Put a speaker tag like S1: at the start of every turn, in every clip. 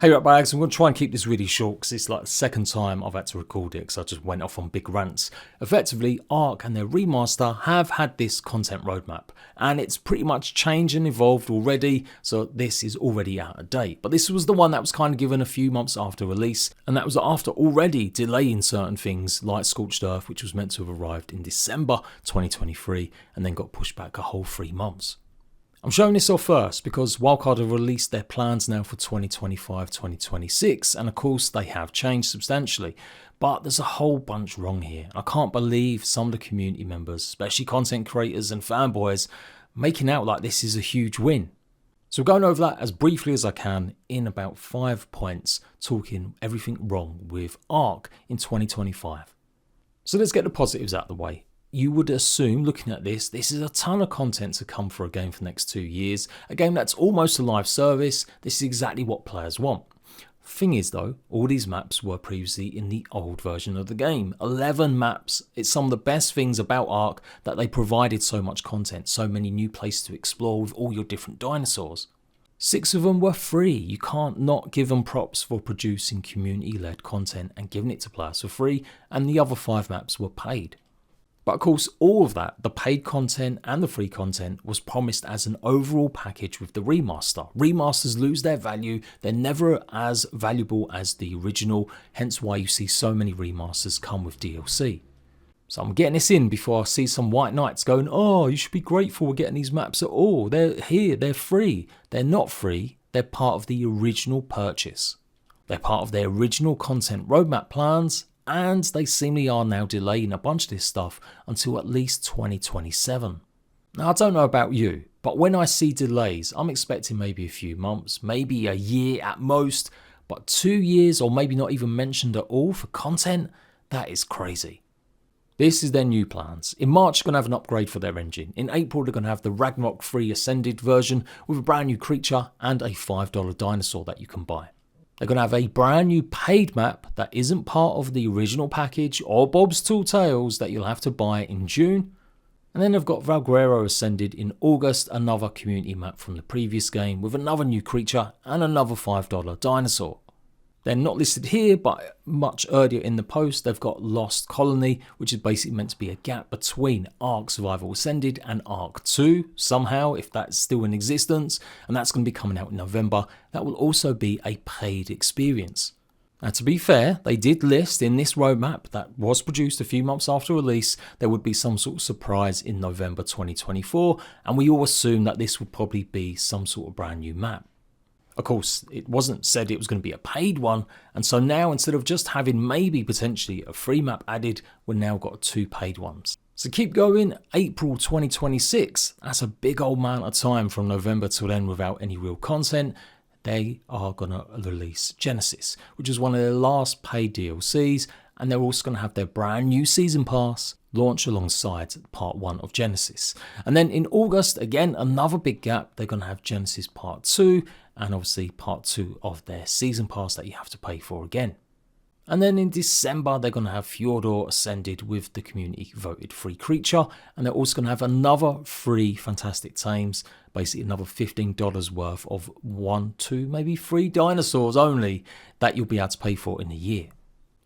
S1: Hey RATBAGGERS, I'm going to try and keep this really short because it's like the second time I've had to record it because I just went off on big rants. Effectively, ARK and their remaster have had this content roadmap and it's pretty much changed and evolved already, so this is already out of date. But this was the one that was kind of given a few months after release, and that was after already delaying certain things like Scorched Earth, which was meant to have arrived in December 2023 and then got pushed back a whole 3 months. I'm showing this off first because Wildcard have released their plans now for 2025-2026, and of course they have changed substantially, but there's a whole bunch wrong here. I can't believe some of the community members, especially content creators and fanboys, making out like this is a huge win. So I'm going over that as briefly as I can in about 5 points, talking everything wrong with ARK in 2025. So let's get the positives out of the way. You would assume, looking at this is a ton of content to come for a game for the next 2 years. A game that's almost a live service. This is exactly what players want. Thing is though, all these maps were previously in the old version of the game. 11 maps. It's some of the best things about ARK that they provided so much content, so many new places to explore with all your different dinosaurs. 6 of them were free. You can't not give them props for producing community-led content and giving it to players for free, and the other 5 maps were paid. But of course, all of that, the paid content and the free content, was promised as an overall package with the remaster. Remasters lose their value, they're never as valuable as the original, hence why you see so many remasters come with DLC. So I'm getting this in before I see some white knights going, oh, you should be grateful we're getting these maps at all. They're here, they're free. They're not free, they're part of the original purchase. They're part of their original content roadmap plans, and they seemingly are now delaying a bunch of this stuff until at least 2027. Now I don't know about you, but when I see delays, I'm expecting maybe a few months, maybe a year at most, but 2 years or maybe not even mentioned at all for content, that is crazy. This is their new plans. In March, they're going to have an upgrade for their engine. In April, they're going to have the Ragnarok free Ascended version with a brand new creature and a $5 dinosaur that you can buy. They're going to have a brand new paid map that isn't part of the original package or Bob's Tall Tales that you'll have to buy in June. And then they've got Valguero Ascended in August, another community map from the previous game with another new creature and another $5 dinosaur. They're not listed here, but much earlier in the post, they've got Lost Colony, which is basically meant to be a gap between ARK Survival Ascended and ARK 2, somehow, if that's still in existence, and that's going to be coming out in November. That will also be a paid experience. Now, to be fair, they did list in this roadmap that was produced a few months after release, there would be some sort of surprise in November 2024, and we all assume that this would probably be some sort of brand new map. Of course, it wasn't said it was going to be a paid one, and so now instead of just having maybe potentially a free map added, we've now got 2 paid ones. So keep going, April 2026, that's a big old amount of time from November till then without any real content. They are going to release Genesis, which is one of their last paid DLCs, and they're also going to have their brand new season pass launch alongside part 1 of Genesis. And then in August, again, another big gap, they're going to have Genesis part 2, and obviously part 2 of their season pass that you have to pay for again. And then in December, they're going to have Fjordor Ascended with the community voted free creature, and they're also going to have another free Fantastic Tames, basically another $15 worth of 1, 2, maybe 3 dinosaurs only that you'll be able to pay for in a year.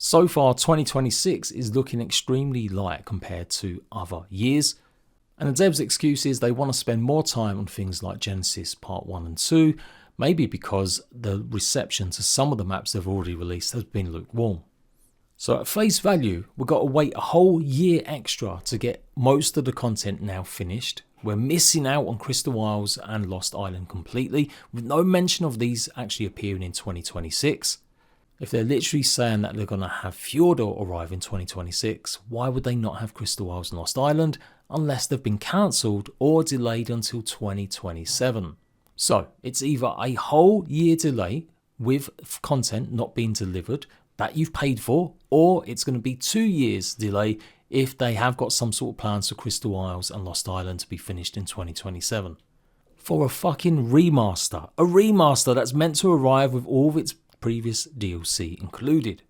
S1: So far, 2026 is looking extremely light compared to other years. And the devs' excuse is they want to spend more time on things like Genesis Part 1 and 2, maybe because the reception to some of the maps they've already released has been lukewarm. So at face value, we've got to wait a whole year extra to get most of the content now finished. We're missing out on Crystal Isles and Lost Island completely, with no mention of these actually appearing in 2026. If they're literally saying that they're going to have Fjordor arrive in 2026, why would they not have Crystal Isles and Lost Island unless they've been cancelled or delayed until 2027? So it's either a whole year delay with content not being delivered that you've paid for, or it's going to be 2 years delay if they have got some sort of plans for Crystal Isles and Lost Island to be finished in 2027. For a fucking remaster. A remaster that's meant to arrive with all of its previous DLC included.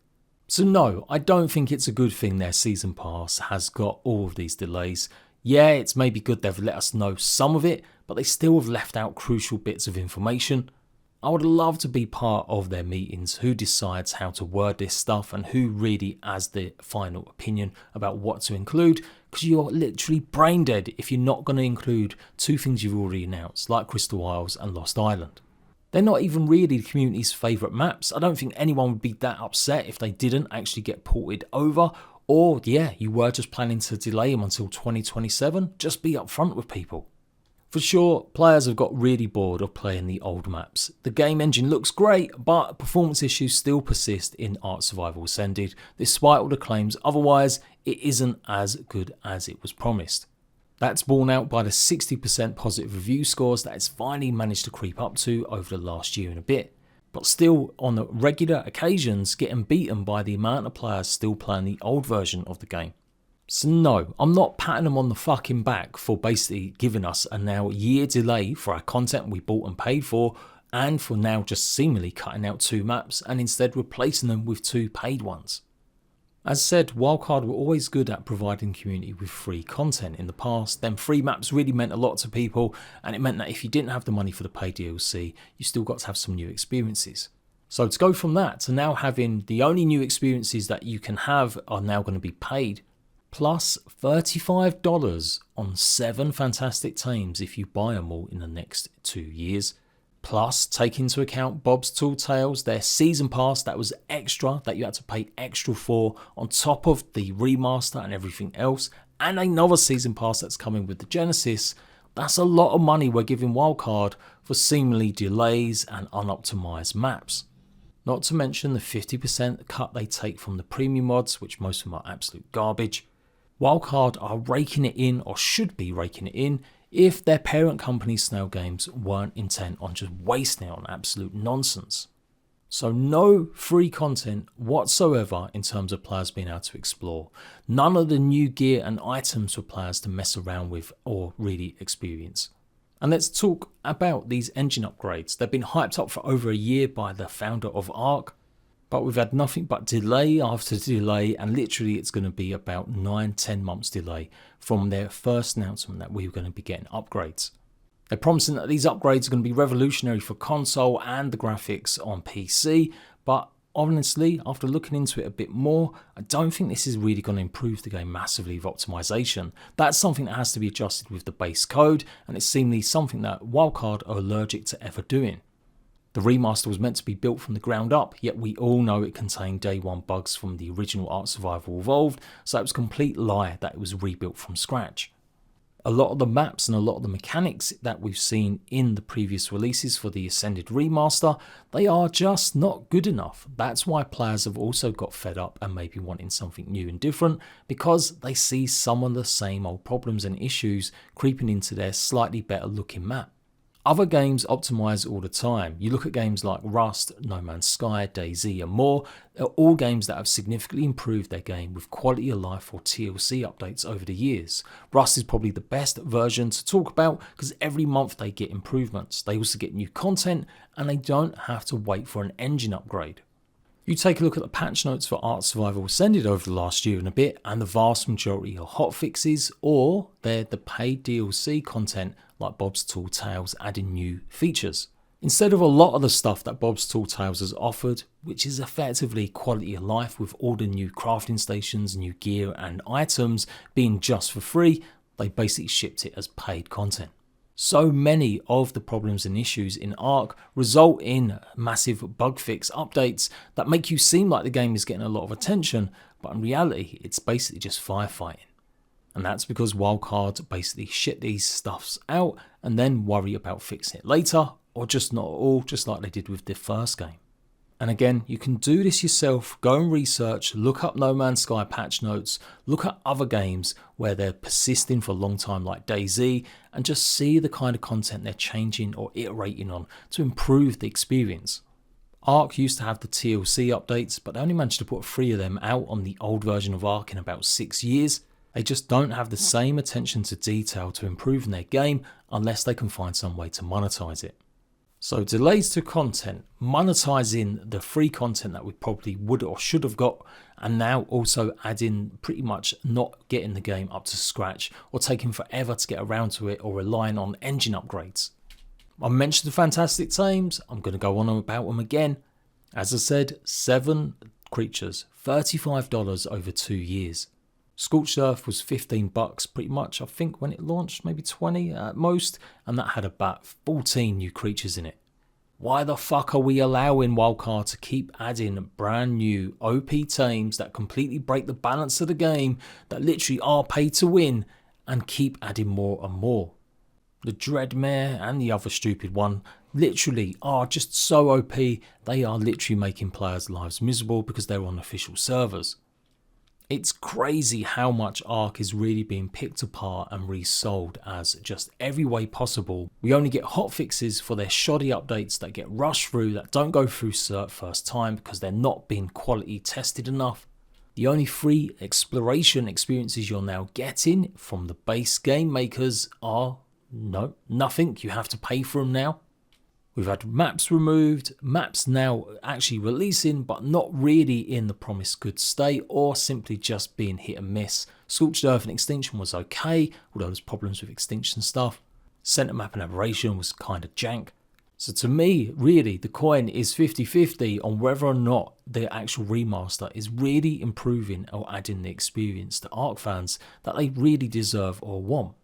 S1: So no, I don't think it's a good thing their season pass has got all of these delays. Yeah, it's maybe good they've let us know some of it, but they still have left out crucial bits of information. I would love to be part of their meetings, who decides how to word this stuff and who really has the final opinion about what to include, because you're literally brain dead if you're not going to include two things you've already announced, like Crystal Isles and Lost Island. They're not even really the community's favourite maps. I don't think anyone would be that upset if they didn't actually get ported over, or yeah, you were just planning to delay them until 2027. Just be upfront with people. For sure, players have got really bored of playing the old maps. The game engine looks great, but performance issues still persist in ARK Survival Ascended. Despite all the claims otherwise, it isn't as good as it was promised. That's borne out by the 60% positive review scores that it's finally managed to creep up to over the last year and a bit. But still, on the regular occasions, getting beaten by the amount of players still playing the old version of the game. So no, I'm not patting them on the fucking back for basically giving us a now year delay for our content we bought and paid for, and for now just seemingly cutting out two maps and instead replacing them with two paid ones. As said, Wildcard were always good at providing community with free content in the past. Then free maps really meant a lot to people, and it meant that if you didn't have the money for the paid DLC, you still got to have some new experiences. So to go from that to now having the only new experiences that you can have are now going to be paid, plus $35 on 7 fantastic tames if you buy them all in the next 2 years. Plus, take into account Bob's Tall Tales, their season pass that was extra, that you had to pay extra for, on top of the remaster and everything else, and another season pass that's coming with the Genesis. That's a lot of money we're giving Wildcard for seemingly delays and unoptimized maps. Not to mention the 50% cut they take from the premium mods, which most of them are absolute garbage. Wildcard are raking it in, or should be raking it in, if their parent company Snail Games weren't intent on just wasting it on absolute nonsense. So no free content whatsoever in terms of players being able to explore. None of the new gear and items for players to mess around with or really experience. And let's talk about these engine upgrades. They've been hyped up for over a year by the founder of ARK, but we've had nothing but delay after delay, and literally it's going to be about 9-10 months delay from their first announcement that we were going to be getting upgrades. They're promising that these upgrades are going to be revolutionary for console and the graphics on PC, but honestly, after looking into it a bit more, I don't think this is really going to improve the game massively with optimization. That's something that has to be adjusted with the base code, and it's seemingly something that Wildcard are allergic to ever doing. The remaster was meant to be built from the ground up, yet we all know it contained day one bugs from the original ARK Survival Evolved, so it was a complete lie that it was rebuilt from scratch. A lot of the maps and a lot of the mechanics that we've seen in the previous releases for the Ascended remaster, they are just not good enough. That's why players have also got fed up and maybe wanting something new and different, because they see some of the same old problems and issues creeping into their slightly better looking map. Other games optimize all the time. You look at games like Rust, No Man's Sky, DayZ and more. They're all games that have significantly improved their game with quality of life or TLC updates over the years. Rust is probably the best version to talk about because every month they get improvements. They also get new content and they don't have to wait for an engine upgrade. You take a look at the patch notes for ARK Survival Ascended over the last year and a bit, and the vast majority are hotfixes, or they're the paid DLC content like Bob's Tall Tales adding new features. Instead of a lot of the stuff that Bob's Tall Tales has offered, which is effectively quality of life with all the new crafting stations, new gear and items being just for free, they basically shipped it as paid content. So many of the problems and issues in ARK result in massive bug fix updates that make you seem like the game is getting a lot of attention, but in reality it's basically just firefighting. And that's because Wildcard basically shit these stuffs out and then worry about fixing it later, or just not at all, just like they did with the first game. And again, you can do this yourself, go and research, look up No Man's Sky patch notes, look at other games where they're persisting for a long time like DayZ, and just see the kind of content they're changing or iterating on to improve the experience. ARK used to have the TLC updates, but they only managed to put 3 of them out on the old version of ARK in about 6 years. They just don't have the same attention to detail to improving their game unless they can find some way to monetize it. So delays to content, monetizing the free content that we probably would or should have got, and now also adding pretty much not getting the game up to scratch or taking forever to get around to it or relying on engine upgrades. I mentioned the fantastic tames, I'm going to go on about them again. As I said, 7 creatures, $35 over 2 years. Scorched Earth was $15 pretty much, I think, when it launched, maybe 20 at most, and that had about 14 new creatures in it. Why the fuck are we allowing Wildcard to keep adding brand new OP tames that completely break the balance of the game, that literally are paid to win, and keep adding more and more? The Dreadmare and the other stupid one literally are just so OP, they are literally making players' lives miserable because they're on official servers. It's crazy how much ARK is really being picked apart and resold as just every way possible. We only get hotfixes for their shoddy updates that get rushed through, that don't go through cert first time because they're not being quality tested enough. The only free exploration experiences you're now getting from the base game makers are nothing. You have to pay for them now. We've had maps removed, maps now actually releasing but not really in the promised good state, or simply just being hit and miss. Scorched Earth and Extinction was okay, although there's problems with Extinction stuff. Center Map and Aberration was kind of jank. So to me, really, the coin is 50-50 on whether or not the actual remaster is really improving or adding the experience to ARK fans that they really deserve or want.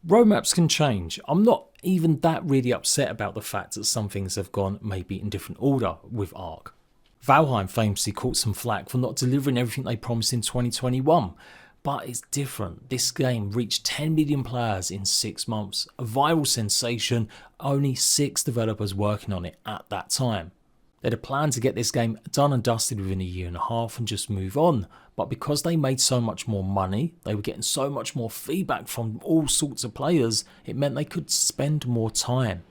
S1: Roadmaps can change. I'm not even that really upset about the fact that some things have gone maybe in different order with ARK. Valheim famously caught some flack for not delivering everything they promised in 2021, but it's different. This game reached 10 million players in 6 months, a viral sensation, only 6 developers working on it at that time. They had a plan to get this game done and dusted within a year and a half and just move on, but because they made so much more money, they were getting so much more feedback from all sorts of players, it meant they could spend more time.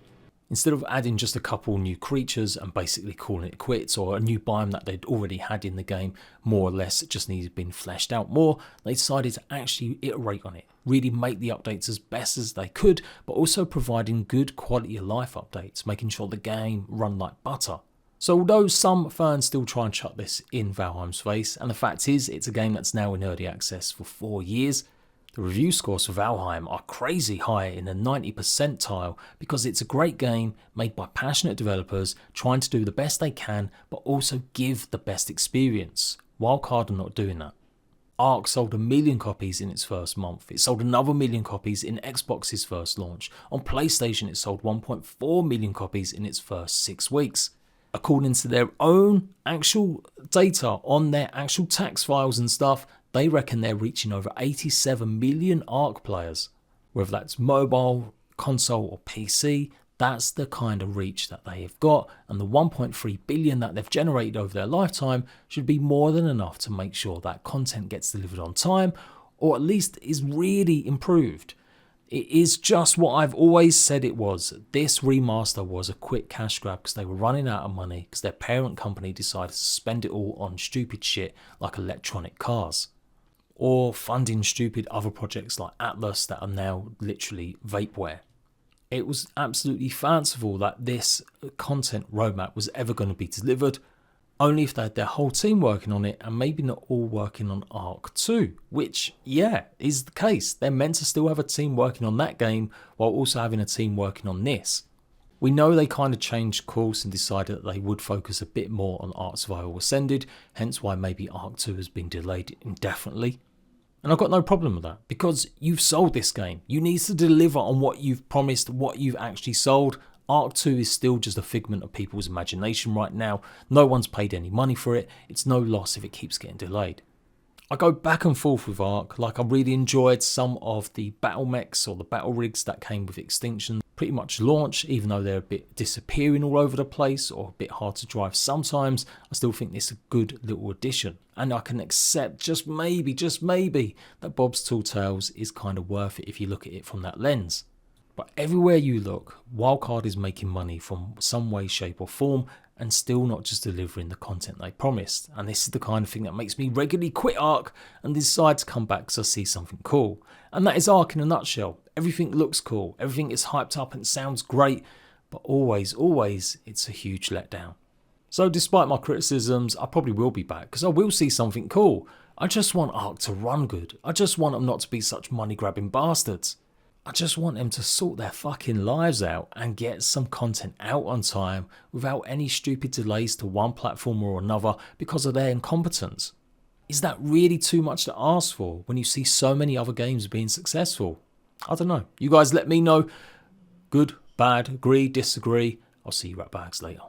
S1: Instead of adding just a couple new creatures and basically calling it quits, or a new biome that they'd already had in the game, more or less it just needed being fleshed out more, they decided to actually iterate on it, really make the updates as best as they could, but also providing good quality of life updates, making sure the game run like butter. So although some fans still try and chuck this in Valheim's face, and the fact is it's a game that's now in early access for 4 years, the review scores for Valheim are crazy high in the 90 percentile because it's a great game made by passionate developers trying to do the best they can but also give the best experience. Wildcard are not doing that. ARK sold 1 million copies in its first month. It sold another 1 million copies in Xbox's first launch. On PlayStation it sold 1.4 million copies in its first 6 weeks. According to their own actual data on their actual tax files and stuff, they reckon they're reaching over 87 million ARK players. Whether that's mobile, console or PC, that's the kind of reach that they have got, and the 1.3 billion that they've generated over their lifetime should be more than enough to make sure that content gets delivered on time, or at least is really improved. It is just what I've always said it was. This remaster was a quick cash grab because they were running out of money because their parent company decided to spend it all on stupid shit like electronic cars, or funding stupid other projects like Atlas that are now literally vapeware. It was absolutely fanciful that this content roadmap was ever going to be delivered, only if they had their whole team working on it and maybe not all working on ARK 2, which, yeah, is the case. They're meant to still have a team working on that game while also having a team working on this. We know they kind of changed course and decided that they would focus a bit more on ARK Survival Ascended, hence why maybe ARK 2 has been delayed indefinitely. And I've got no problem with that, because you've sold this game. You need to deliver on what you've promised, what you've actually sold. ARK 2 is still just a figment of people's imagination right now. No one's paid any money for it. It's no loss if it keeps getting delayed. I go back and forth with ARK. Like, I really enjoyed some of the battle mechs or the battle rigs that came with Extinction. Pretty much launch, even though they're a bit disappearing all over the place or a bit hard to drive sometimes, I still think this is a good little addition. And I can accept just maybe, that Bob's Tall Tales is kind of worth it if you look at it from that lens. But everywhere you look, Wildcard is making money from some way, shape or form, and still not just delivering the content they promised. And this is the kind of thing that makes me regularly quit ARK and decide to come back because I see something cool. And that is ARK in a nutshell. Everything looks cool, everything is hyped up and sounds great, but always, it's a huge letdown. So despite my criticisms, I probably will be back because I will see something cool. I just want ARK to run good. I just want them not to be such money grabbing bastards. I just want them to sort their fucking lives out and get some content out on time without any stupid delays to one platform or another because of their incompetence. Is that really too much to ask for when you see so many other games being successful? I don't know. You guys let me know. Good, bad, agree, disagree. I'll see you ratbags later.